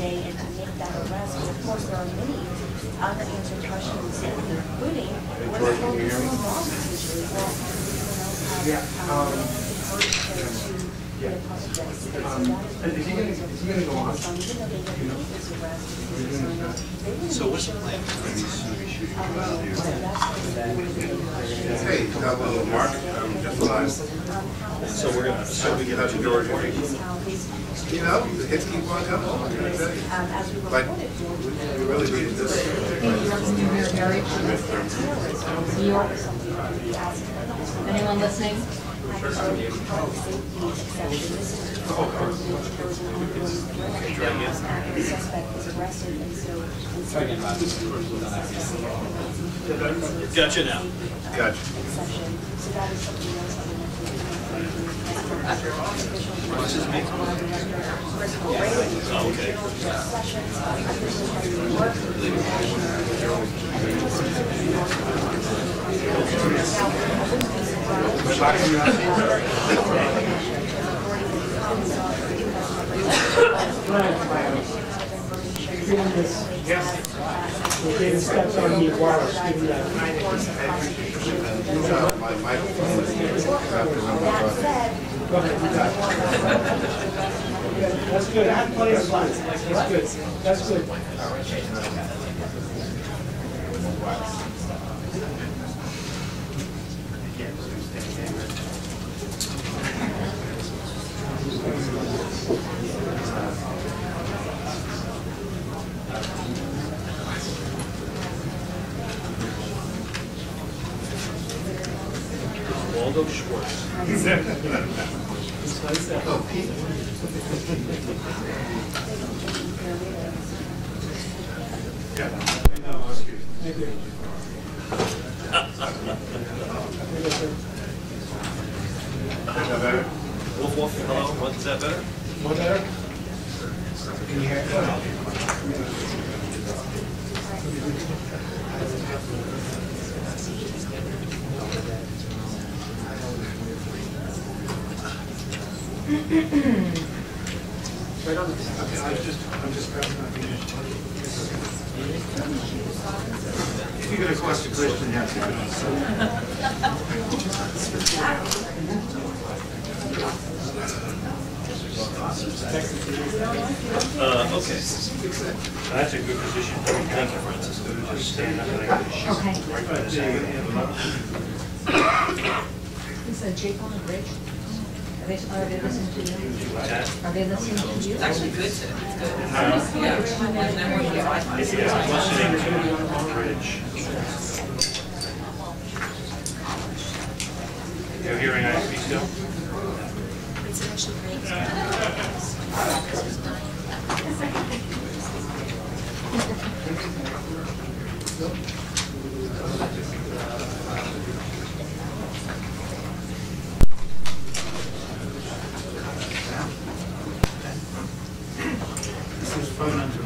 day and to make that arrest. But of course, there are many unanswered questions, including what's going on wrong usually. Well, So what's the plan? Hey, Mark, just live. So we're gonna, so we get How's your Georgia? You know, the hits keep on coming. But we really need this. New York. Anyone listening? Gotcha now. Gotcha. What's his name? Oh, okay. We're getting steps on the Waters. My microphone is That's good. I have plenty of slides. That's good. That's good. Waldo Schwartz. Oh, Pete. Wolf, wolf, hello, what, is that better? More better? Can you hear it? Right on. Okay, I'm just grabbing my If you're going to request a question, you have to Okay. That's a good position. Thank you, Francisco. Just stand up and I can shoot right by the side. Is that Jake on the bridge? Are they listening to you? Are they listening to you? It's actually good to, it's good. Yeah, listening to on the bridge. You're hearing ISP still? It's actually great. This is phone number.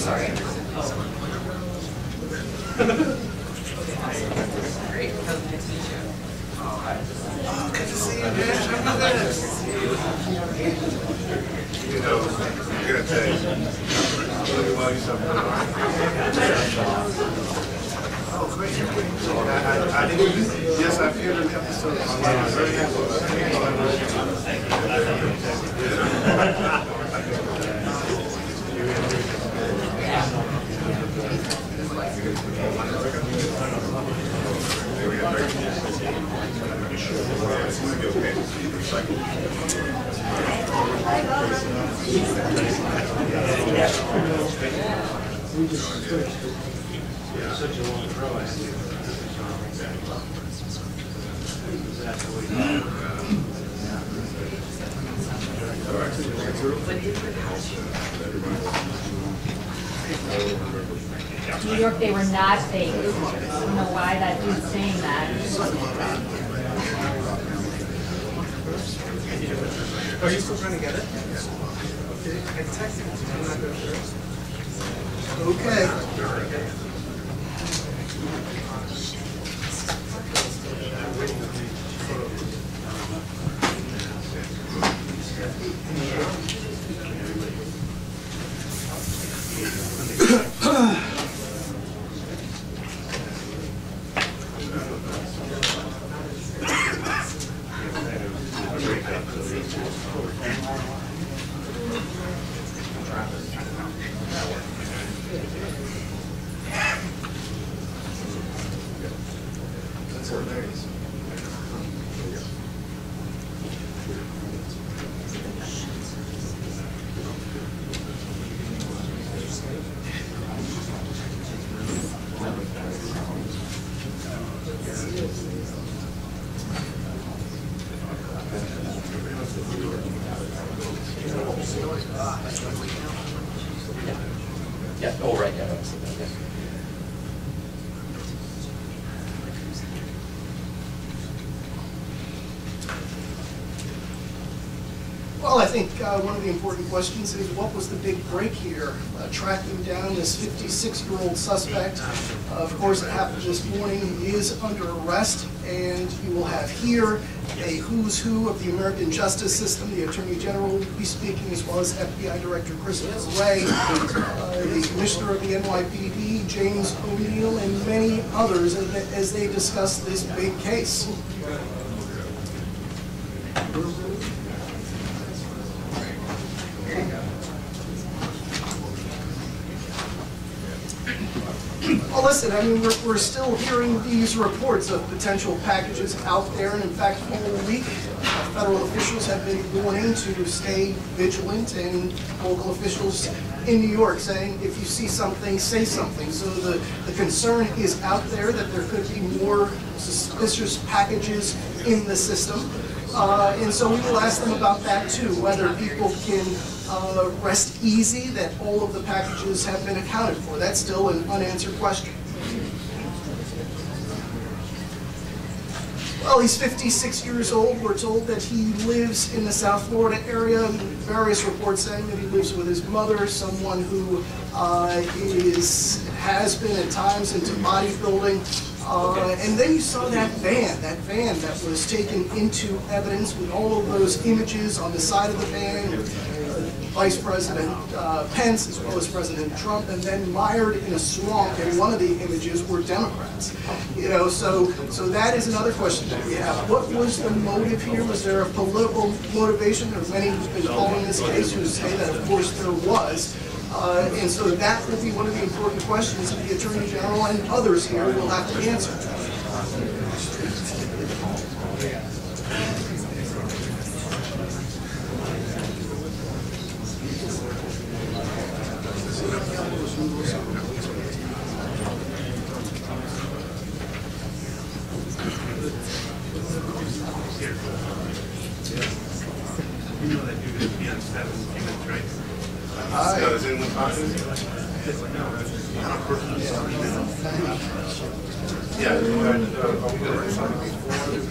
Sorry. Great. Nice to meet you. Oh, good to see you, man. You know, I'm going to tell you. While you oh, great. I didn't, yes, I feel the episode. I'm very happy. Such a long throw, I see. New York, they were not fake. I don't know why that dude's saying that. Are you still trying to get it? Okay. I texted you. I'm not going to Okay. Yeah, oh, right, yeah, that's yeah. Well, I think one of the important questions is what was the big break here? Tracking down this 56-year-old suspect. Of course, it happened this morning. He is under arrest, and you will have here a who's who of the American justice system. The Attorney General will be speaking, as well as FBI Director Christopher Wray, the Commissioner of the NYPD, James O'Neill, and many others as they discuss this big case. Well, listen, I mean, we're still hearing these reports of potential packages out there, and in fact, all week, federal officials have been warning to stay vigilant, and local officials in New York saying, if you see something, say something. So the concern is out there that there could be more suspicious packages in the system. And so we will ask them about that too, whether people can rest easy that all of the packages have been accounted for. That's still an unanswered question. Well, he's 56 years old. We're told that he lives in the South Florida area. Various reports saying that he lives with his mother, someone who has been at times into bodybuilding. And then you saw that van that was taken into evidence with all of those images on the side of the van, Vice President Pence as well as President Trump, and then mired in a swamp, and one of the images were Democrats. You know, so that is another question that we have. What was the motive here? Was there a political motivation? There are many who've been following this case who say that, of course, there was. And so that will be one of the important questions that the Attorney General and others here will have to answer. You know that you're going to be on 7 minutes, right? Is anyone talking? Yeah.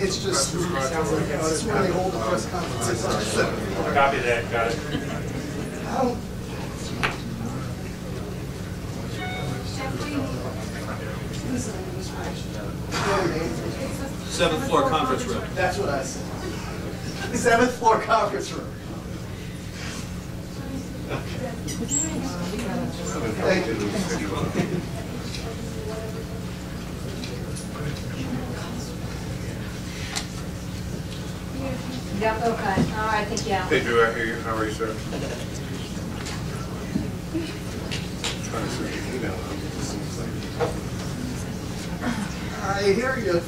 It's just, it's when they hold the press conferences. Copy that, got it. Seventh floor conference room. That's what I said. 7th floor conference room. Thank you. Yep, okay. All right, thank you. Hey, Drew, I hear you. How are you, sir? Trying to search your email. I hear you.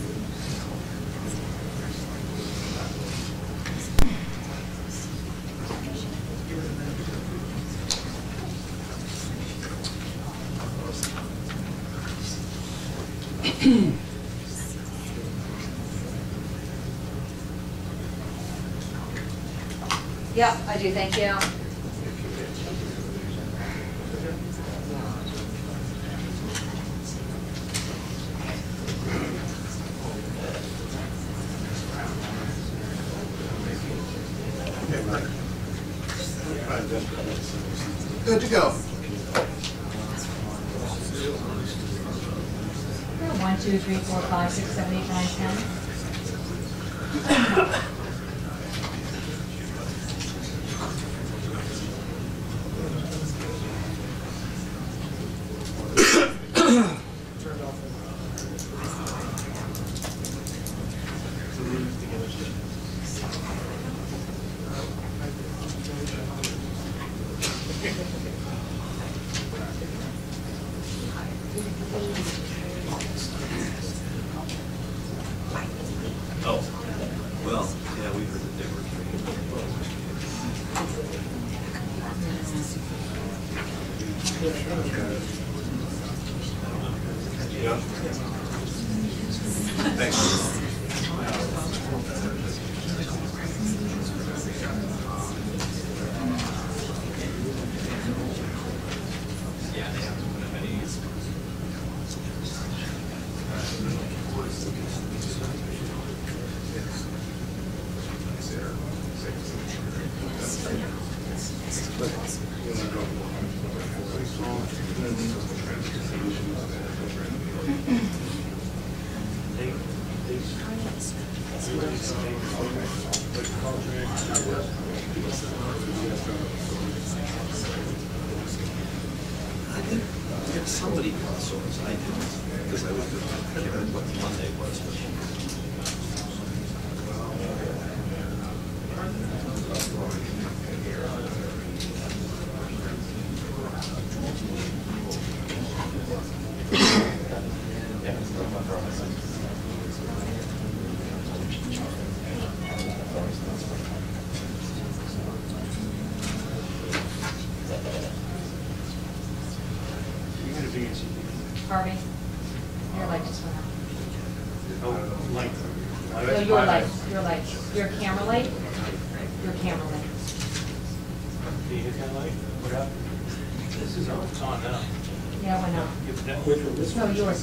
Yep, I do, thank you. Good to go. 1, 2, 3, 4, 5, 6, 7, 8, 9, 10. Oh, well, yeah, we heard that they were. Yeah. Thanks. Yeah, they haven't put any. I think if somebody called source, I did, because I was given what Monday was. Harvey, your light just went out. Oh, light. No, your light, your camera light, your camera light. Can you hit that light? What happened? This is on, it's on now. Yeah, it went out. Which one? No, yours,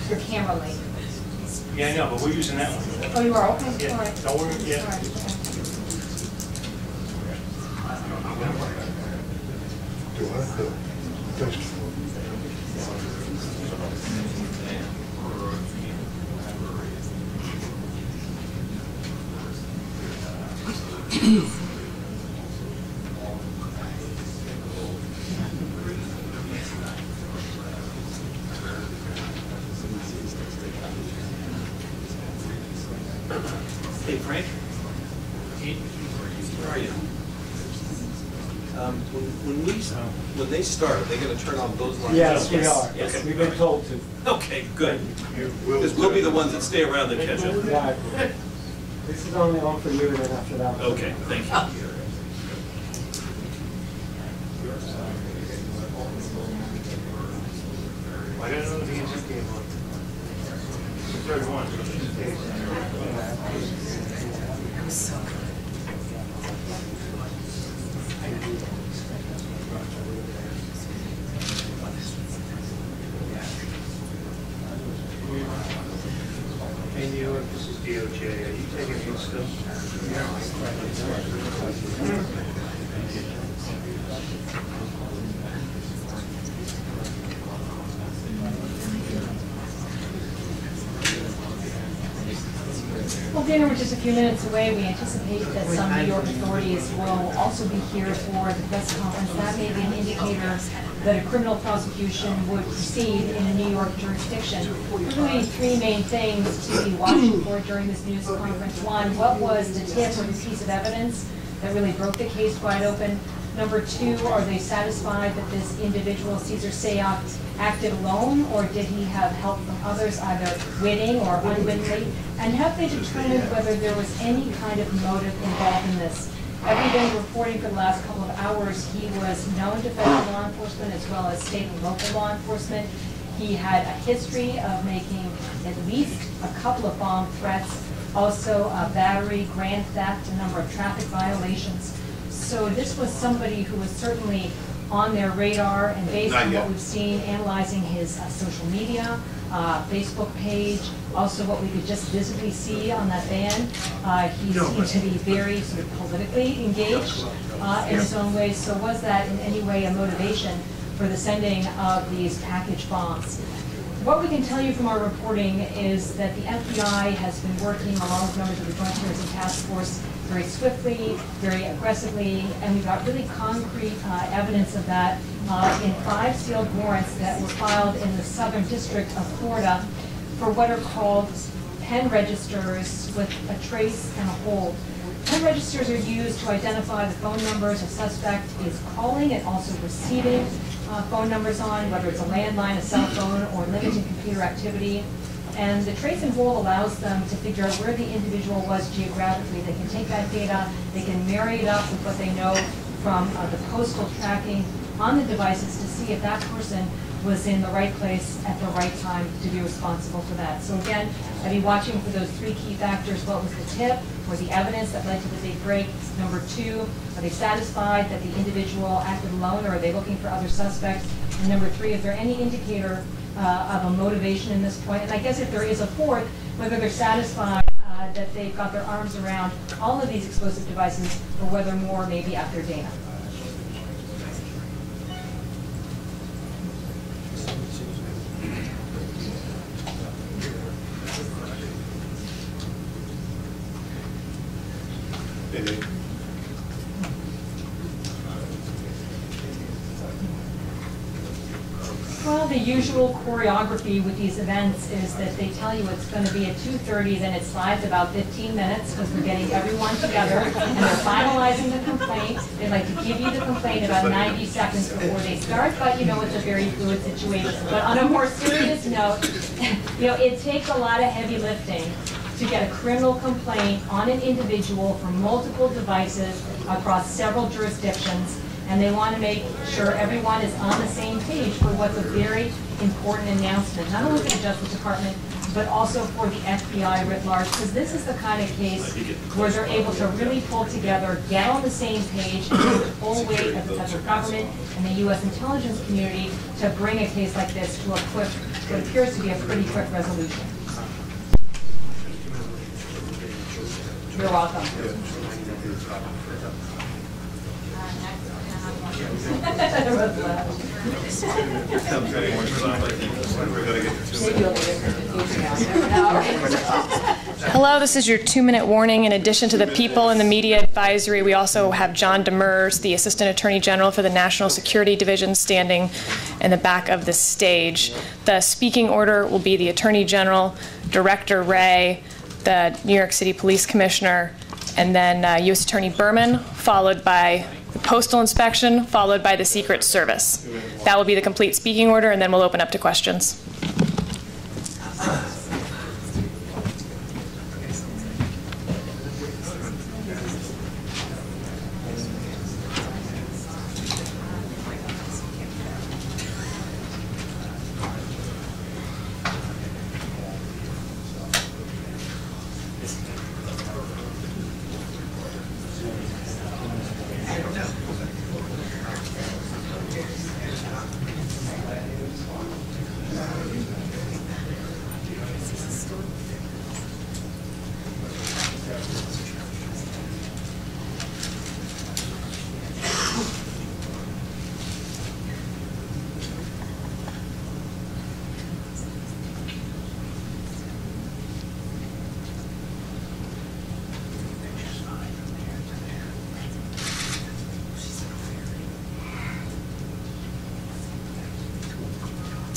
your camera light. Yeah, I know, but we're using that one. Oh, you are, okay, Yeah, all right. don't worry, yeah. All right, okay. Hey, Frank? Where are you? When they start, are they going to turn on those lights? Yes, we are. Okay. We've been told to. Okay, good. Because we'll be the ones that stay around and catch it. Exactly. This is only on for you, and then after that. Okay, thank you. I don't know if the answer came on. The third one. Hey, New York, this is DOJ. Are you taking these still? Well, dinner, we're just a few minutes away. We anticipate that some New York authorities will also be here for the press conference. That may be an indicator that a criminal prosecution would proceed in a New York jurisdiction. There's really three main things to be watching for during this news conference. One, what was the tip or the piece of evidence that really broke the case wide open? Number two, are they satisfied that this individual, Cesar Sayoc, acted alone, or did he have help from others, either witting or unwittingly? And have they determined whether there was any kind of motive involved in this? Every day reporting for the last couple of hours, he was known to federal law enforcement as well as state and local law enforcement. He had a history of making at least a couple of bomb threats, also a battery, grand theft, a number of traffic violations. So this was somebody who was certainly on their radar, and based on what we've seen, analyzing his social media, Facebook page, also what we could just visibly see on that van, he seemed to be very sort of politically engaged in his own way. So was that in any way a motivation for the sending of these package bombs. What we can tell you from our reporting is that the FBI has been working along with members of the Joint Terrorism Task Force very swiftly, very aggressively, and we've got really concrete evidence of that in 5 sealed warrants that were filed in the Southern District of Florida for what are called pen registers with a trace and a hold. Pen registers are used to identify the phone numbers a suspect is calling and also receiving phone numbers on, whether it's a landline, a cell phone, or limited computer activity. And the trace and hold allows them to figure out where the individual was geographically. They can take that data, they can marry it up with what they know from the postal tracking on the devices to see if that person was in the right place at the right time to be responsible for that. So again, I'd be watching for those 3 key factors. What was the tip or the evidence that led to the big break? Number 2, are they satisfied that the individual acted alone, or are they looking for other suspects? And number 3, is there any indicator of a motivation in this point? And I guess if there is a 4th, whether they're satisfied that they've got their arms around all of these explosive devices, or whether more may be after data. Well, the usual choreography with these events is that they tell you it's going to be at 2:30, then it slides about 15 minutes because they're getting everyone together and they're finalizing the complaint. They like to give you the complaint about 90 seconds before they start, but you know it's a very fluid situation. But on a more serious note, you know, it takes a lot of heavy lifting to get a criminal complaint on an individual from multiple devices across several jurisdictions, and they want to make sure everyone is on the same page for what's a very important announcement, not only for the Justice Department, but also for the FBI writ large, because this is the kind of case where they're able to really pull together, get on the same page, and take the full weight of the federal government and the U.S. intelligence community to bring a case like this to a quick, what appears to be a pretty quick resolution. You're welcome. Hello, this is your 2-minute warning. In addition to the people in the media advisory, we also have John Demers, the Assistant Attorney General for the National Security Division, standing in the back of the stage. The speaking order will be the Attorney General, Director Wray, the New York City Police Commissioner, and then U.S. Attorney Berman, followed by the Postal Inspection, followed by the Secret Service. That will be the complete speaking order, and then we'll open up to questions.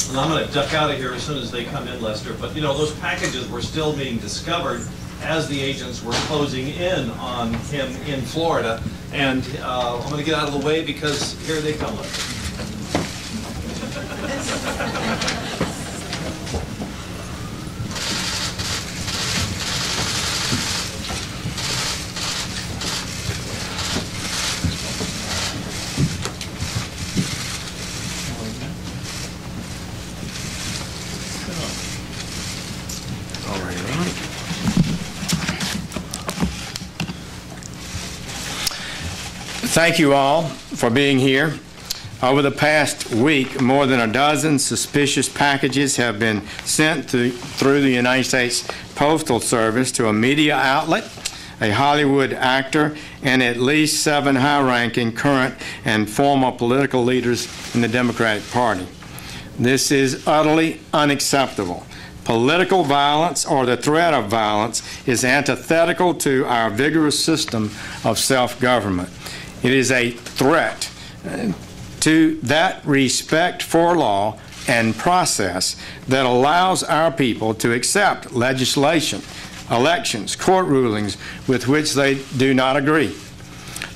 And I'm going to duck out of here as soon as they come in, Lester. But, you know, those packages were still being discovered as the agents were closing in on him in Florida. And I'm going to get out of the way because here they come, Lester. Thank you all for being here. Over the past week, more than a dozen suspicious packages have been sent through the United States Postal Service to a media outlet a Hollywood actor, and at least 7 high-ranking current and former political leaders in the Democratic Party. This is utterly unacceptable. Political violence or the threat of violence is antithetical to our vigorous system of self-government. It is a threat to that respect for law and process that allows our people to accept legislation, elections, court rulings with which they do not agree.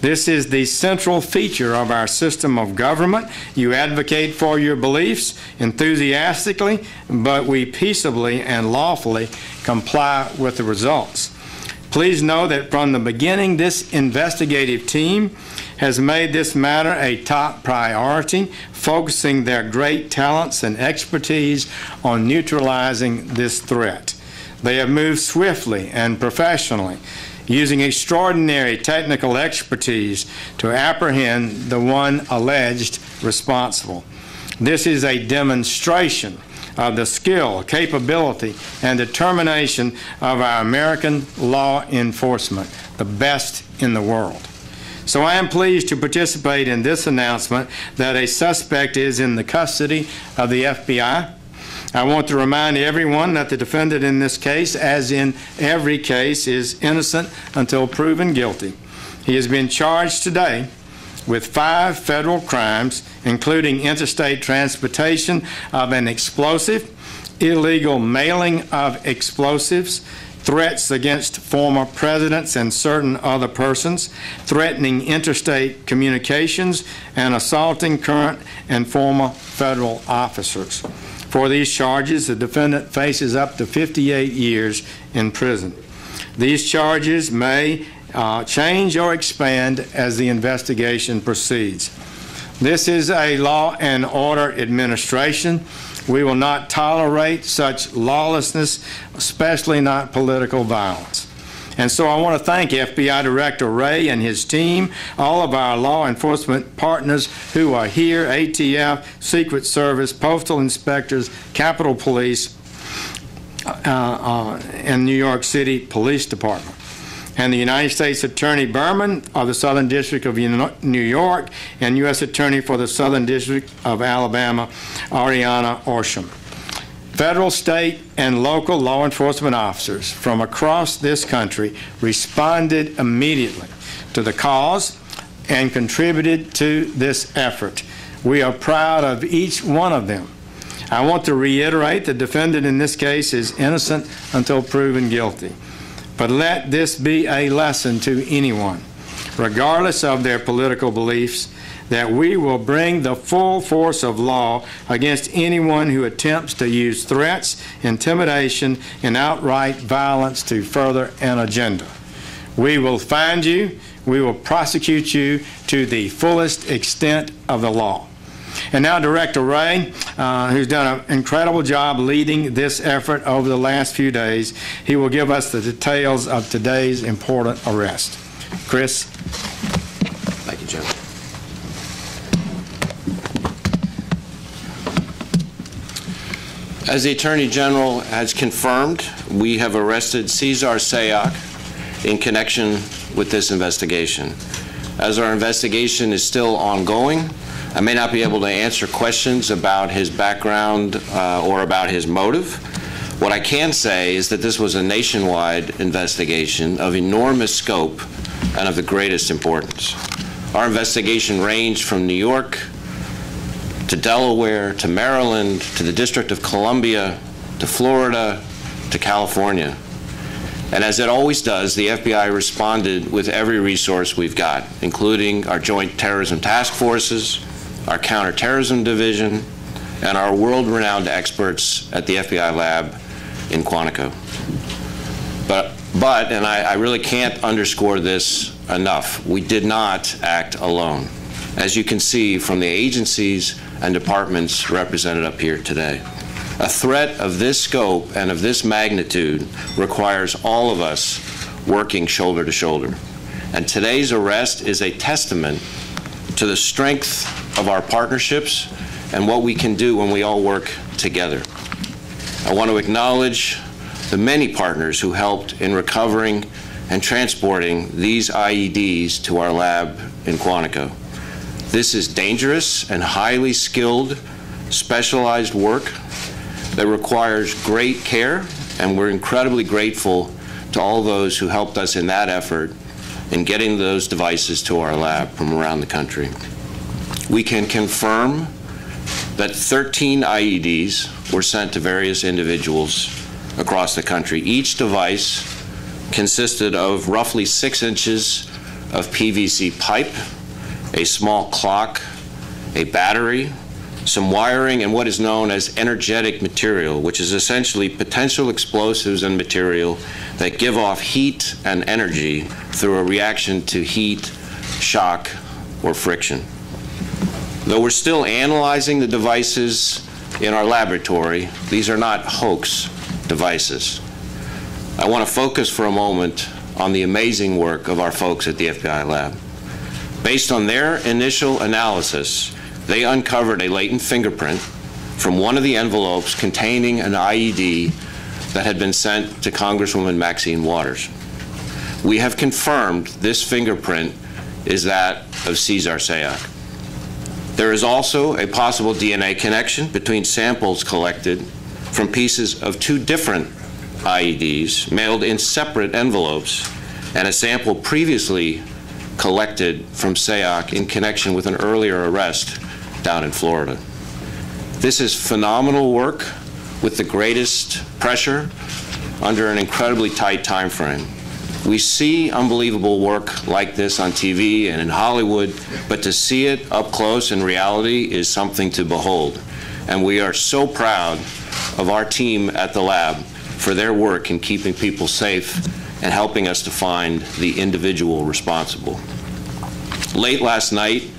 This is the central feature of our system of government. You advocate for your beliefs enthusiastically, but we peaceably and lawfully comply with the results. Please know that from the beginning, this investigative team has made this matter a top priority, focusing their great talents and expertise on neutralizing this threat. They have moved swiftly and professionally, using extraordinary technical expertise to apprehend the one alleged responsible. This is a demonstration of the skill, capability, and determination of our American law enforcement, the best in the world. So I am pleased to participate in this announcement that a suspect is in the custody of the FBI. I want to remind everyone that the defendant in this case, as in every case, is innocent until proven guilty. He has been charged today with 5 federal crimes, including interstate transportation of an explosive, illegal mailing of explosives, threats against former presidents and certain other persons, threatening interstate communications, and assaulting current and former federal officers. For these charges, the defendant faces up to 58 years in prison. These charges may change or expand as the investigation proceeds. This is a law and order administration. We will not tolerate such lawlessness, especially not political violence. And so I want to thank FBI Director Wray and his team, all of our law enforcement partners who are here, ATF, Secret Service, Postal Inspectors, Capitol Police, and New York City Police Department, and the United States Attorney Berman of the Southern District of New York, and U.S. Attorney for the Southern District of Alabama, Ariana Orsham. Federal, state, and local law enforcement officers from across this country responded immediately to the cause and contributed to this effort. We are proud of each one of them. I want to reiterate the defendant in this case is innocent until proven guilty. But let this be a lesson to anyone, regardless of their political beliefs, that we will bring the full force of law against anyone who attempts to use threats, intimidation, and outright violence to further an agenda. We will find you, we will prosecute you to the fullest extent of the law. And now Director Wray, who's done an incredible job leading this effort over the last few days, he will give us the details of today's important arrest. Chris? Thank you, Jim. As the Attorney General has confirmed, we have arrested Cesar Sayoc in connection with this investigation. As our investigation is still ongoing, I may not be able to answer questions about his background or about his motive. What I can say is that this was a nationwide investigation of enormous scope and of the greatest importance. Our investigation ranged from New York to Delaware, to Maryland, to the District of Columbia, to Florida, to California. And as it always does, the FBI responded with every resource we've got, including our Joint Terrorism Task Forces, our Counterterrorism Division, and our world-renowned experts at the FBI lab in Quantico. But, and I really can't underscore this enough, we did not act alone, as you can see from the agencies and departments represented up here today. A threat of this scope and of this magnitude requires all of us working shoulder to shoulder. And today's arrest is a testament to the strength of our partnerships and what we can do when we all work together. I want to acknowledge the many partners who helped in recovering and transporting these IEDs to our lab in Quantico. This is dangerous and highly skilled, specialized work that requires great care, and we're incredibly grateful to all those who helped us in that effort in getting those devices to our lab from around the country. We can confirm that 13 IEDs were sent to various individuals across the country. Each device consisted of roughly 6 inches of PVC pipe, a small clock, a battery, some wiring, and what is known as energetic material, which is essentially potential explosives and material that give off heat and energy through a reaction to heat, shock, or friction. Though we're still analyzing the devices in our laboratory, these are not hoax devices. I want to focus for a moment on the amazing work of our folks at the FBI lab. Based on their initial analysis, they uncovered a latent fingerprint from one of the envelopes containing an IED that had been sent to Congresswoman Maxine Waters. We have confirmed this fingerprint is that of Cesar Sayoc. There is also a possible DNA connection between samples collected from pieces of 2 different IEDs mailed in separate envelopes and a sample previously collected from Sayoc in connection with an earlier arrest down in Florida. This is phenomenal work with the greatest pressure under an incredibly tight time frame. We see unbelievable work like this on TV and in Hollywood, but to see it up close in reality is something to behold. And we are so proud of our team at the lab for their work in keeping people safe and helping us to find the individual responsible. Late last night,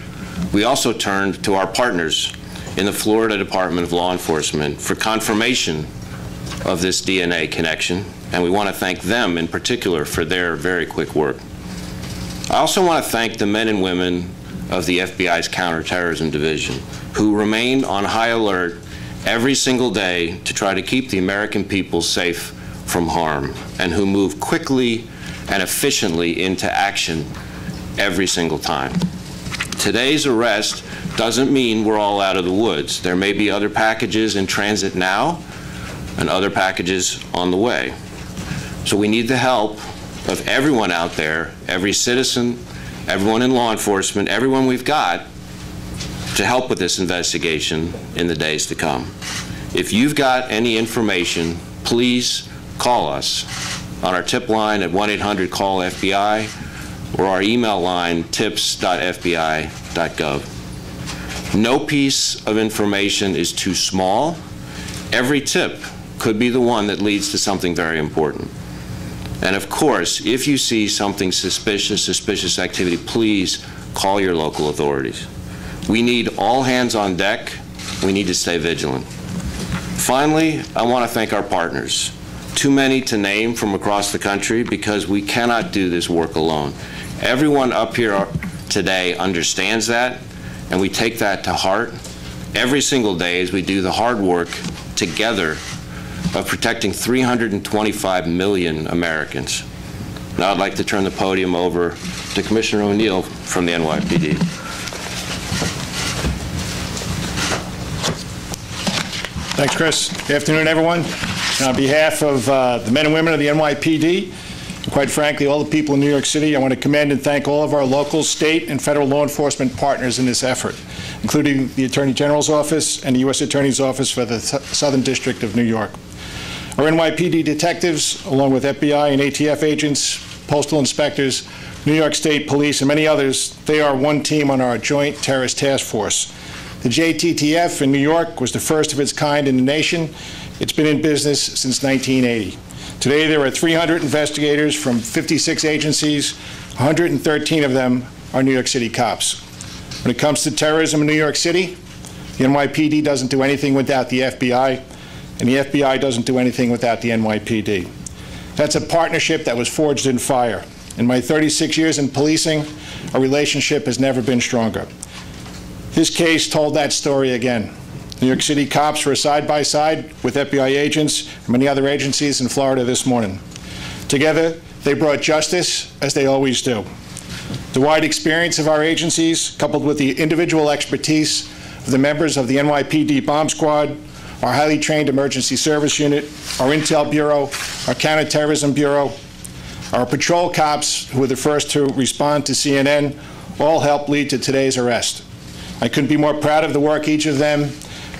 we also turned to our partners in the Florida Department of Law Enforcement for confirmation of this DNA connection, and we want to thank them in particular for their very quick work. I also want to thank the men and women of the FBI's Counterterrorism Division who remain on high alert every single day to try to keep the American people safe from harm, and who move quickly and efficiently into action every single time. Today's arrest doesn't mean we're all out of the woods. There may be other packages in transit now and other packages on the way. So we need the help of everyone out there, every citizen, everyone in law enforcement, everyone we've got to help with this investigation in the days to come. If you've got any information, please call us on our tip line at 1-800-CALL-FBI or our email line tips.fbi.gov. No piece of information is too small. Every tip could be the one that leads to something very important. And of course, if you see something suspicious activity, please call your local authorities. We need all hands on deck. We need to stay vigilant. Finally, I want to thank our partners. Too many to name from across the country because we cannot do this work alone. Everyone up here today understands that, and we take that to heart every single day as we do the hard work together of protecting 325 million Americans. Now I'd like to turn the podium over to Commissioner O'Neill from the NYPD. Thanks, Chris. Good afternoon, everyone. On behalf of the men and women of the NYPD, and quite frankly, all the people in New York City, I want to commend and thank all of our local, state, and federal law enforcement partners in this effort, including the Attorney General's Office and the U.S. Attorney's Office for the Southern District of New York. Our NYPD detectives, along with FBI and ATF agents, postal inspectors, New York State Police, and many others, they are one team on our Joint Terrorist Task Force. The JTTF in New York was the first of its kind in the nation. It's been in business since 1980. Today, there are 300 investigators from 56 agencies. 113 of them are New York City cops. When it comes to terrorism in New York City, the NYPD doesn't do anything without the FBI, and the FBI doesn't do anything without the NYPD. That's a partnership that was forged in fire. In my 36 years in policing, our relationship has never been stronger. This case told that story again. New York City cops were side by side with FBI agents and many other agencies in Florida this morning. Together, they brought justice, as they always do. The wide experience of our agencies, coupled with the individual expertise of the members of the NYPD Bomb Squad, our highly trained emergency service unit, our Intel Bureau, our Counterterrorism Bureau, our patrol cops, who were the first to respond to CNN, all helped lead to today's arrest. I couldn't be more proud of the work each of them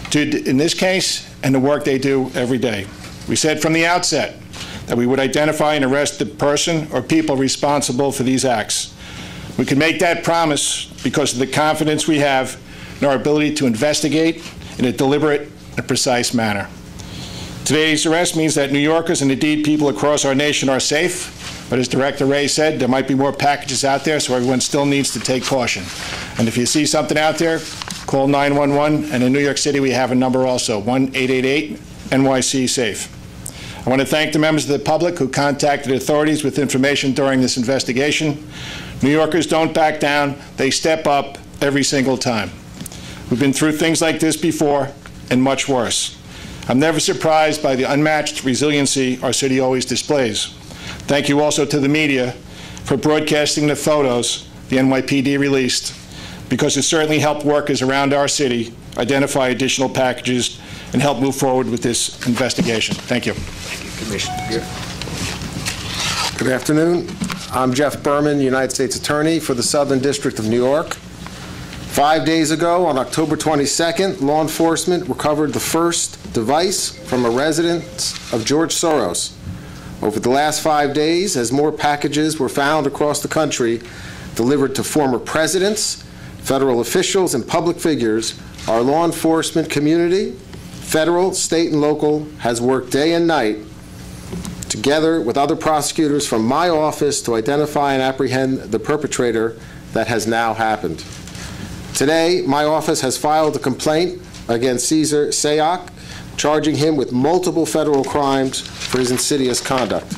did in this case and the work they do every day. We said from the outset that we would identify and arrest the person or people responsible for these acts. We can make that promise because of the confidence we have in our ability to investigate in a deliberate and precise manner. Today's arrest means that New Yorkers and indeed people across our nation are safe, but as Director Ray said, there might be more packages out there, so everyone still needs to take caution. And if you see something out there, call 911, and in New York City we have a number also, 1-888-NYC-SAFE. I want to thank the members of the public who contacted authorities with information during this investigation. New Yorkers don't back down, they step up every single time. We've been through things like this before, and much worse. I'm never surprised by the unmatched resiliency our city always displays. Thank you also to the media for broadcasting the photos the NYPD released, because it certainly helped workers around our city identify additional packages and help move forward with this investigation. Thank you. Thank you, Commissioner. Good afternoon. I'm Jeff Berman, United States Attorney for the Southern District of New York. 5 days ago, on October 22nd, law enforcement recovered the first device from a residence of George Soros. Over the last 5 days, as more packages were found across the country delivered to former presidents, federal officials, and public figures, our law enforcement community, federal, state, and local, has worked day and night together with other prosecutors from my office to identify and apprehend the perpetrator that has now happened. Today, my office has filed a complaint against Cesar Sayoc, charging him with multiple federal crimes for his insidious conduct.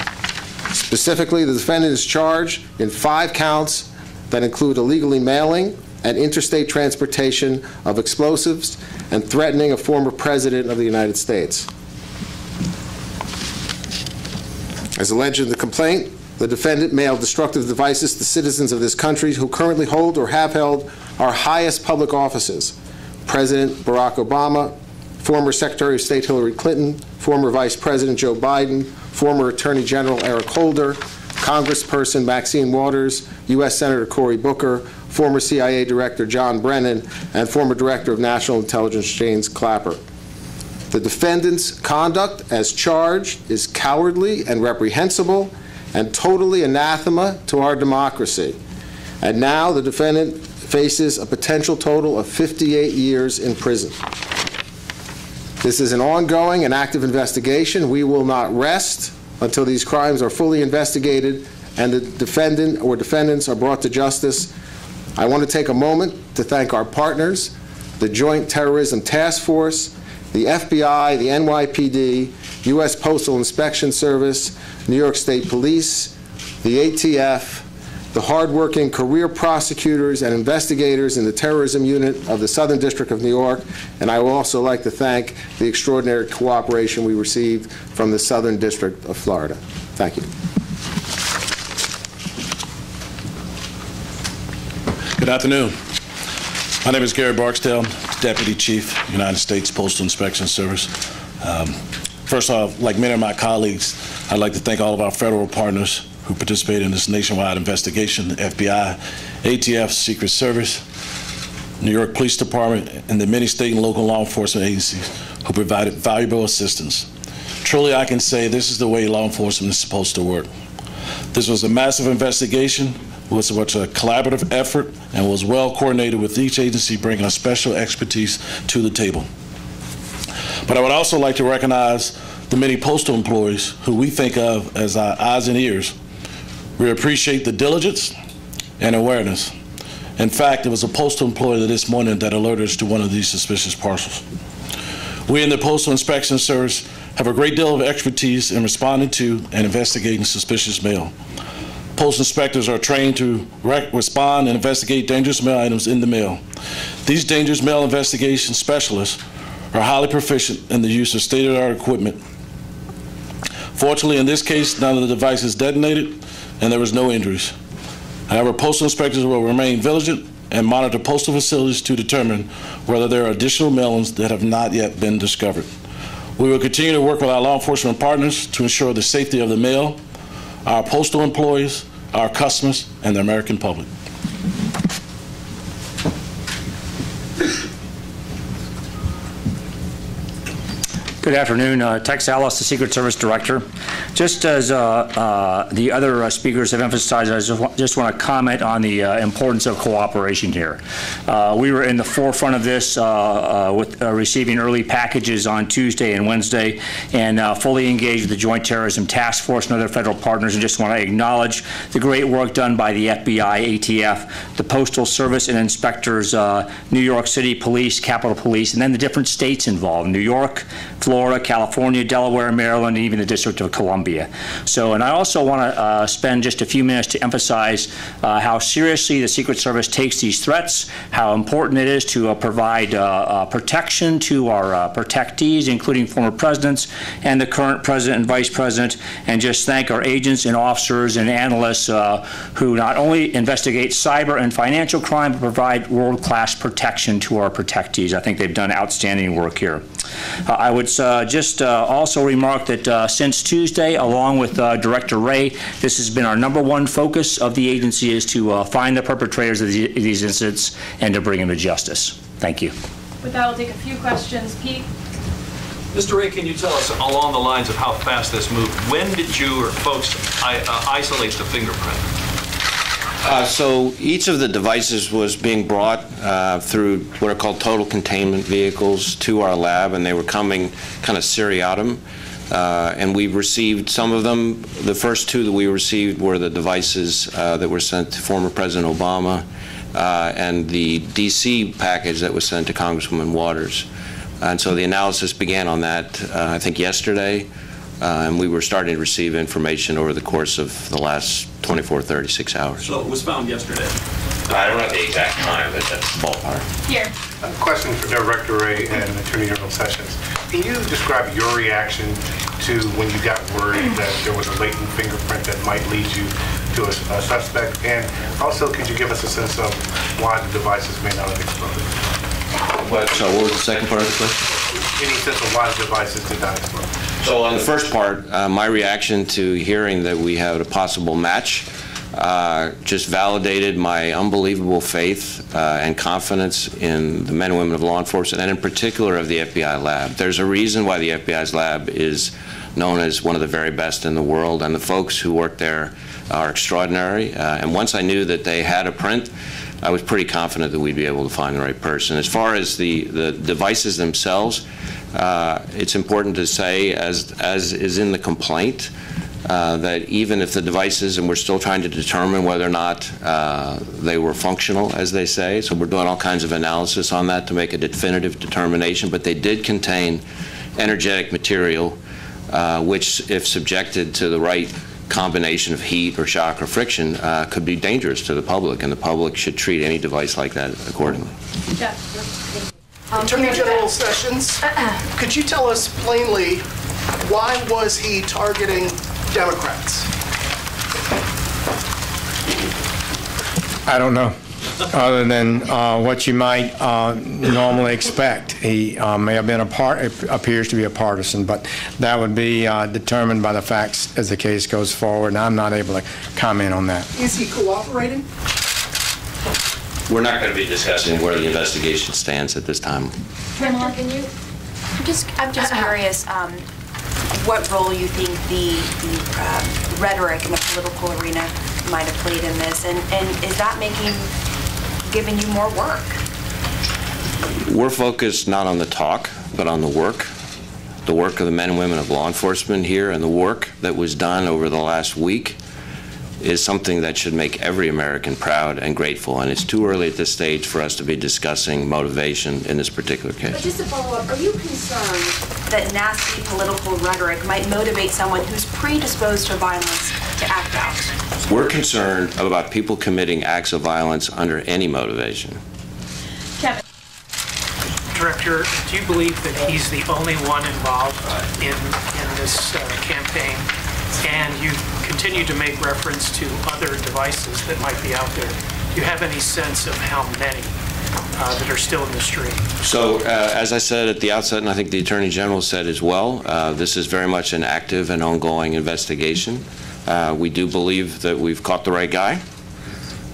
Specifically, the defendant is charged in 5 counts that include illegally mailing and interstate transportation of explosives and threatening a former president of the United States. As alleged in the complaint, the defendant mailed destructive devices to citizens of this country who currently hold or have held our highest public offices: President Barack Obama, former Secretary of State Hillary Clinton, former Vice President Joe Biden, former Attorney General Eric Holder, Congressperson Maxine Waters, U.S. Senator Cory Booker, former CIA Director John Brennan, and former Director of National Intelligence James Clapper. The defendant's conduct as charged is cowardly and reprehensible and totally anathema to our democracy. And now the defendant faces a potential total of 58 years in prison. This is an ongoing and active investigation. We will not rest until these crimes are fully investigated and the defendant or defendants are brought to justice. I want to take a moment to thank our partners, the Joint Terrorism Task Force, the FBI, the NYPD, U.S. Postal Inspection Service, New York State Police, the ATF, the hardworking career prosecutors and investigators in the terrorism unit of the Southern District of New York, and I would also like to thank the extraordinary cooperation we received from the Southern District of Florida. Thank you. Good afternoon. My name is Gary Barksdale, Deputy Chief, United States Postal Inspection Service. First off, like many of my colleagues, I'd like to thank all of our federal partners who participated in this nationwide investigation: the FBI, ATF, Secret Service, New York Police Department, and the many state and local law enforcement agencies who provided valuable assistance. Truly, I can say this is the way law enforcement is supposed to work. This was a massive investigation, was a collaborative effort, and was well coordinated with each agency bringing a special expertise to the table. But I would also like to recognize the many postal employees who we think of as our eyes and ears. We appreciate the diligence and awareness. In fact, it was a postal employee this morning that alerted us to one of these suspicious parcels. We in the Postal Inspection Service have a great deal of expertise in responding to and investigating suspicious mail. Postal inspectors are trained to respond and investigate dangerous mail items in the mail. These dangerous mail investigation specialists are highly proficient in the use of state-of-the-art equipment. Fortunately, in this case, none of the devices detonated, and there was no injuries. However, postal inspectors will remain vigilant and monitor postal facilities to determine whether there are additional mailings that have not yet been discovered. We will continue to work with our law enforcement partners to ensure the safety of the mail, our postal employees, our customers, and the American public. Good afternoon. Tex Ellis, the Secret Service Director. Just as the other speakers have emphasized, I just want to comment on the importance of cooperation here. We were in the forefront of this with receiving early packages on Tuesday and Wednesday, and fully engaged with the Joint Terrorism Task Force and other federal partners, and just want to acknowledge the great work done by the FBI, ATF, the Postal Service, and inspectors, New York City Police, Capitol Police, and then the different states involved, New York, Florida, California, Delaware, Maryland, and even the District of Columbia. So, and I also want to spend just a few minutes to emphasize how seriously the Secret Service takes these threats, how important it is to provide protection to our protectees, including former presidents and the current president and vice president, and just thank our agents and officers and analysts who not only investigate cyber and financial crime, but provide world-class protection to our protectees. I think they've done outstanding work here. I would just also remark that since Tuesday, along with Director Wray, this has been our #1 focus of the agency, is to find the perpetrators of these incidents and to bring them to justice. Thank you. With that, we'll take a few questions. Pete? Mr. Wray, can you tell us along the lines of how fast this moved, when did you or folks isolate the fingerprint? So each of the devices was being brought through what are called total containment vehicles to our lab, and they were coming kind of seriatim. And we received some of them. The first two that we received were the devices that were sent to former President Obama and the D.C. package that was sent to Congresswoman Waters. And so the analysis began on that, I think, yesterday. And we were starting to receive information over the course of the last 24, 36 hours. So it was found yesterday? I don't have the exact time, but that's ballpark. Here. A question for Director Wray and Attorney General Sessions. Can you describe your reaction to when you got word that there was a latent fingerprint that might lead you to a suspect? And also, could you give us a sense of why the devices may not have exploded? So what was the second part of the question? Any sense of why the devices did not explode? So on the first part, my reaction to hearing that we had a possible match just validated my unbelievable faith and confidence in the men and women of law enforcement, and in particular of the FBI lab. There's a reason why the FBI's lab is known as one of the very best in the world, and the folks who work there are extraordinary. And once I knew that they had a print, I was pretty confident that we'd be able to find the right person. As far as the devices themselves, it's important to say, as is in the complaint, that even if the devices, and we're still trying to determine whether or not they were functional, as they say, so we're doing all kinds of analysis on that to make a definitive determination, but they did contain energetic material, which, if subjected to the right combination of heat or shock or friction, could be dangerous to the public, and the public should treat any device like that accordingly. Attorney General Sessions, could you tell us plainly, why was he targeting Democrats? I don't know, other than what you might normally expect. He may have been appears to be a partisan, but that would be determined by the facts as the case goes forward, and I'm not able to comment on that. Is he cooperating? We're not going to be discussing where the investigation stands at this time. Director, can you? I'm just curious what role you think the rhetoric in the political arena might have played in this, and is that giving you more work? We're focused not on the talk, but on the work of the men and women of law enforcement here, and the work that was done over the last week is something that should make every American proud and grateful, and it's too early at this stage for us to be discussing motivation in this particular case. But just to follow up, are you concerned that nasty political rhetoric might motivate someone who's predisposed to violence to act out? We're concerned about people committing acts of violence under any motivation. Kevin. Director, do you believe that he's the only one involved in this campaign? and you continue to make reference to other devices that might be out there. Do you have any sense of how many that are still in the stream? So, as I said at the outset, and I think the Attorney General said as well, this is very much an active and ongoing investigation. We do believe that we've caught the right guy,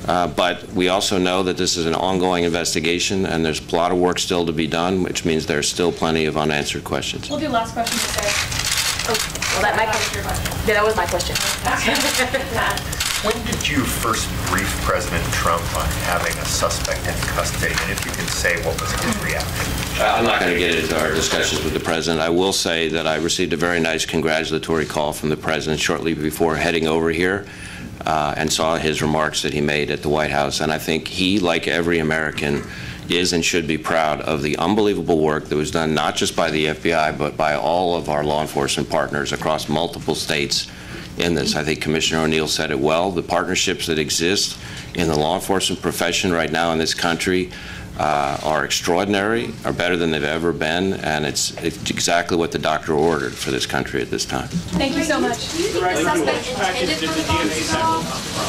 but we also know that this is an ongoing investigation, and there's a lot of work still to be done, which means there's still plenty of unanswered questions. We'll do last question, Sarah. Well, that might be your question. Yeah, that was my question. When did you first brief President Trump on having a suspect in custody? And if you can say, what was his reaction? I'm not going to get into our discussions with the President. I will say that I received a very nice congratulatory call from the President shortly before heading over here and saw his remarks that he made at the White House. And I think he, like every American, is and should be proud of the unbelievable work that was done not just by the FBI, but by all of our law enforcement partners across multiple states in this. I think Commissioner O'Neill said it well. The partnerships that exist in the law enforcement profession right now in this country are extraordinary, are better than they've ever been, and it's exactly what the doctor ordered for this country at this time. Thank you so much. Do you think the suspect intended for the bomb to go off?